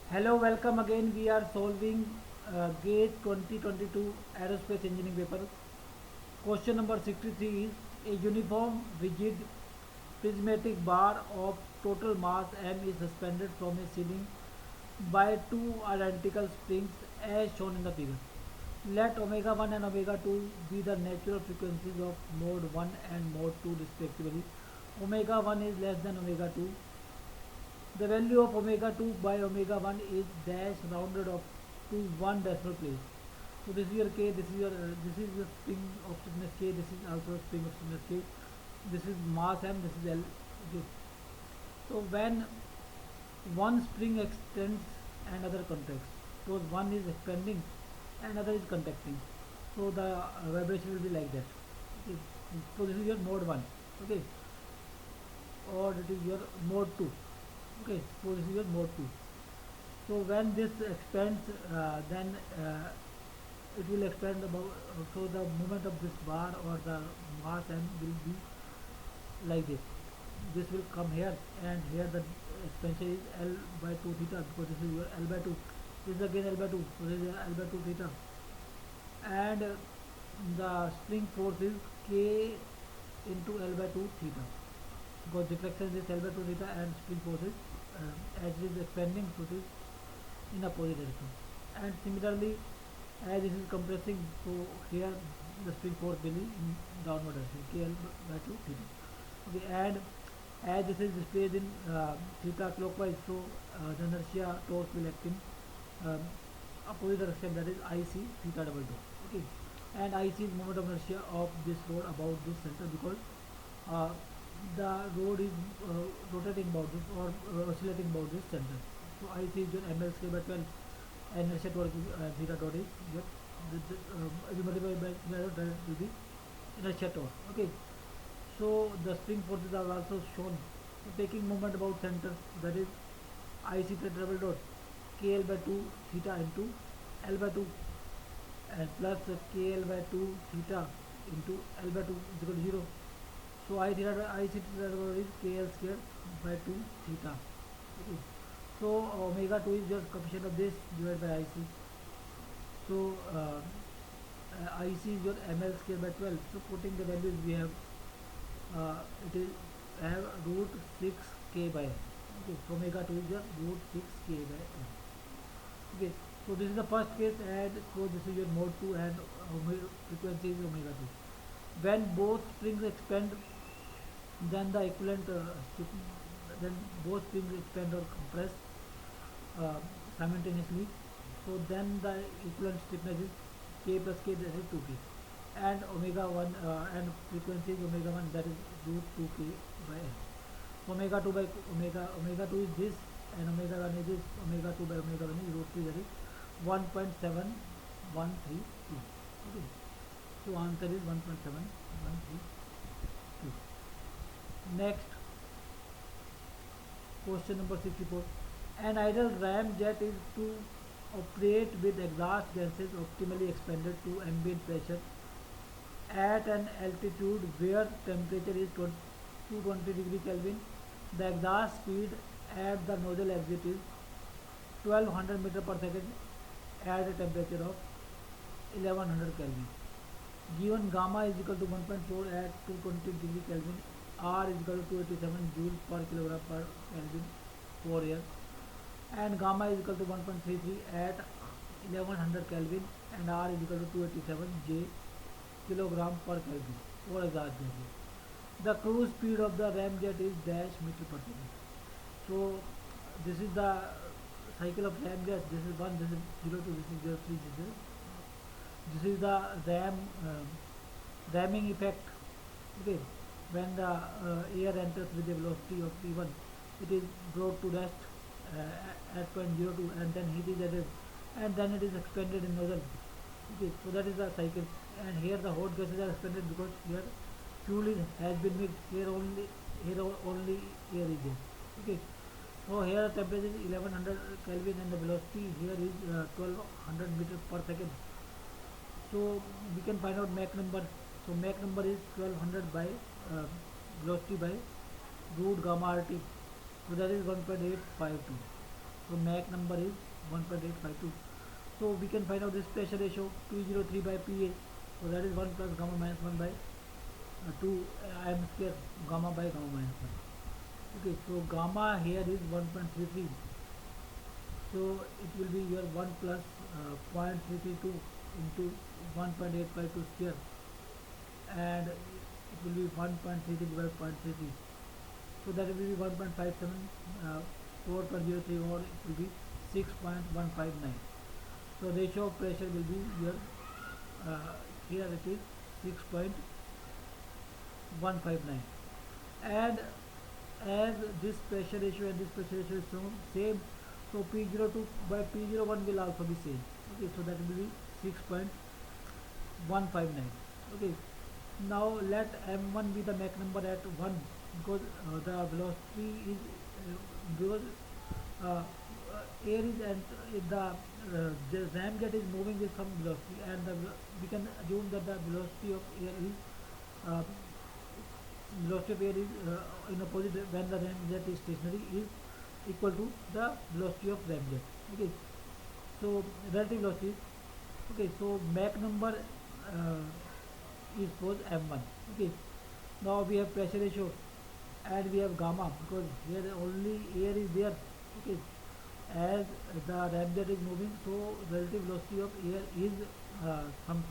Hello, welcome again. We are solving GATE 2022 Aerospace Engineering paper. Question number 63 is a uniform rigid prismatic bar of total mass m is suspended from a ceiling by two identical springs as shown in the figure. Let omega 1 and omega 2 be the natural frequencies of mode 1 and mode 2 respectively. Omega 1 is less than omega 2. The value of omega 2 by omega 1 is dash rounded up to one decimal place. So this is your k, this is your spring of stiffness k, this is also a spring of stiffness k, this is mass m, this is L. Okay. So when one spring extends and other contracts, so one is expanding and other is contracting. So the vibration will be like that. Okay. So this is your mode 1. Okay. Or it is your mode 2. Okay, so this is your mode 2. So when this expands, then it will expand about, so the movement of this bar or the mass m will be like this. This will come here, and here the expansion is L by 2 theta, because this is your L by 2. This is again L by 2, so this is L by 2 theta. And the spring force is K into L by 2 theta, because deflection is L by 2 theta and spring force is as it is expanding, so it is in opposite direction. And similarly, as this is compressing, so here the spring force will be in downward direction, KL by 2 theta. Okay, and as this is displayed in theta clockwise, so the inertia torque will act in um, opposite direction, that is IC theta double dot. Okay, and IC is moment of inertia of this rod about this center, because uh, the rod is rotating about this or oscillating about this center. So I see your ml square by 12 and inertia torque theta dot is your if you multiply by that will be inertia torque. Okay, so the spring forces are also shown. So taking moment about center, that is IC theta double dot KL by 2 theta into L by 2 and plus KL by 2 theta into L by 2 is equal to 0. So I c theta is KL square by 2 theta. Okay. So omega 2 is just coefficient of this divided by IC. So IC is your ml square by 12. So putting the values we have, it is I have root 6 k by m. Okay. So omega 2 is your root 6 k by m. Okay. So this is the first case, and so this is your mode 2 and frequency is omega 2. When both springs expand, then the equivalent then both springs expand or compress simultaneously. So then the equivalent stiffness is k plus k, that is 2k, and omega 1 and frequency is omega 1, that is root 2k by n. So omega 2 by omega 2 is this, and omega 1 is this. Omega 2 by omega 1 is root 3, that is 1.7132. Okay, so answer is 1.7132. Next, question number 64. An ideal ram jet is to operate with exhaust gases optimally expanded to ambient pressure at an altitude where temperature is 220 degree Kelvin. The exhaust speed at the nozzle exit is 1200 meter per second at a temperature of 1100 Kelvin. Given gamma is equal to 1.4 at 220 degree Kelvin, R is equal to 287 joule per kilogram per Kelvin for air, and gamma is equal to 1.33 at 1100 Kelvin, and R is equal to 287 J kilogram per Kelvin for exhaust gases. The cruise speed of the ramjet is dash meter per second. So this is the cycle of ramjet. This is 1, this is 0, 2, this is 0, 3, this is the ramming effect. Okay, when the air enters with a velocity of v1, it is brought to rest at point 02, and then heat is added, and then it is expanded in nozzle. Okay, so that is the cycle. And here the hot gases are expanded, because here fuel has been mixed. Here only air is there. Okay, so here the temperature is 1100 Kelvin and the velocity here is 1200 meters per second. So we can find out Mach number. So Mach number is 1200 by velocity by root gamma RT. So that is 1.852. So Mach number is 1.852. So we can find out this pressure ratio P03 by PA. So that is 1 plus gamma minus 1 by 2 m square gamma by gamma minus 1. Okay, so gamma here is 1.33. So it will be your 1 plus 0.332 into 1.852 square, and it will be 1.33 divided by 0.33. So that will be 1.57, 4.03, or it will be 6.159. So ratio of pressure will be here, here it is 6.159, and as this pressure ratio and this pressure ratio is same, so P02 by P01 will also be same. Okay, so that will be 6.159. Okay, now let m1 be the Mach number at 1, because the velocity is because air is, and the ramjet is moving with some velocity, and we can assume that the velocity of air is uh, velocity of air is in opposite when the ramjet is stationary is equal to the velocity of ramjet. Okay, so relative velocity. Okay, so Mach number is for m1. Okay, now we have pressure ratio and we have gamma, because here only air is there. Okay, as the ramjet is moving, so relative velocity of air is some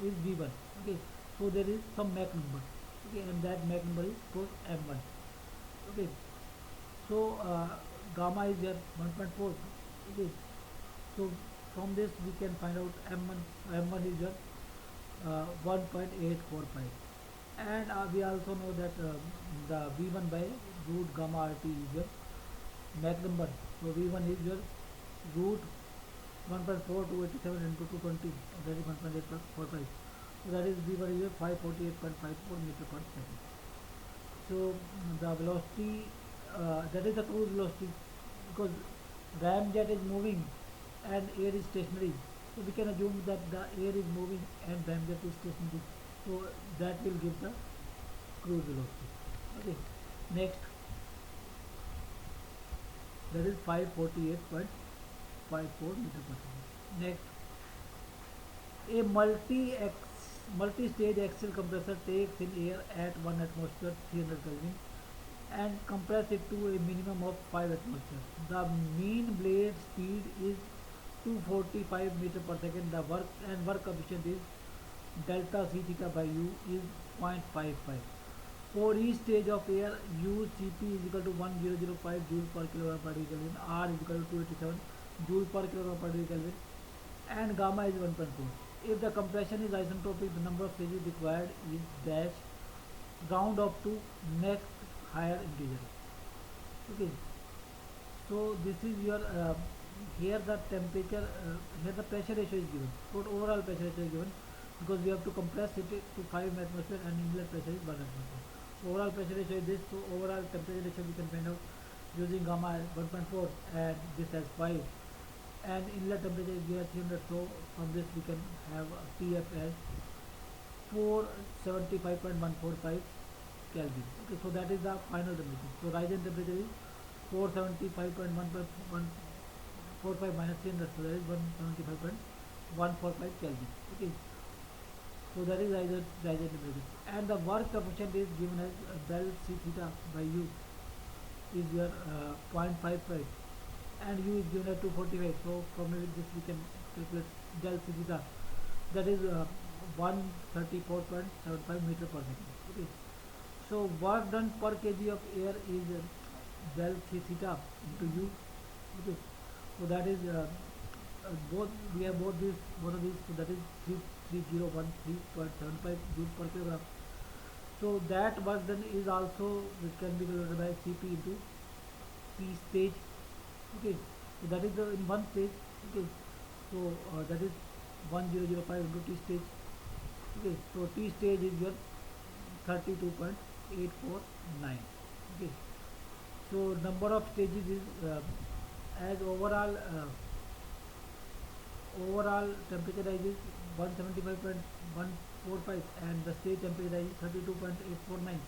is v1. Okay, so there is some Mach number. Okay, and that Mach number is for m1. Okay, so gamma is there 1.4. Okay, so from this we can find out m1 is your 1.845, and we also know that the v1 by root gamma rt is your Mach number. So v1 is your root 1.4287 into 220, that is 1.845. So that is v1 is your 548.54 meter per second. So the velocity, that is the cruise velocity, because ramjet is moving and air is stationary. So we can assume that the air is moving and ramjet is stationary. So that will give the cruise velocity. Okay, next, that is 548.54 meter per second. Next, a multi-stage axial compressor takes in air at 1 atmosphere 300 Kelvin and compress it to a minimum of 5 atmospheres. The mean blade speed is 245 meter per second. The work efficient is delta C theta by U is 0.55. For each stage of air, U Cp is equal to 1005 joule per kilogram per degree Kelvin, R is equal to 287 joule per kilogram per degree Kelvin, and gamma is 1.4. If the compression is isentropic, the number of stages required is dash, round up to next higher integer. Okay, so this is your here the temperature, here the pressure ratio is given. So overall pressure ratio is given, because we have to compress it to 5 atmosphere and inlet pressure is 1 atmosphere. So overall pressure ratio is this. So overall temperature ratio we can find out using gamma as 1.4 and this as 5, and inlet temperature is here 300. So from this we can have TF as 475.145 Kelvin. Okay, so that is the final temperature. So rising temperature is 475.145 minus 300, so that is 175.145 Kelvin. Okay, so that is rising temperature, and the work efficient is given as del C theta by U is your 0.55, and U is given as 245. So from this we can calculate del C theta, that is 134.75 meter per second. Okay, so work done per kg of air is del C theta into U. Okay, so that is both, we have both of these, so that is 33013.75 joule per kilogram. So that work done is also, which can be calculated by Cp into T stage. Okay, so that is in one stage. Okay, so that is 1005 into T stage. Okay, so T stage is your 32.849. Okay, so number of stages is as overall temperature rise is 175.145 and the stage temperature rise is 32.849.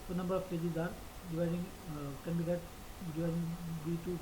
So number of stages are dividing can be that dividing B2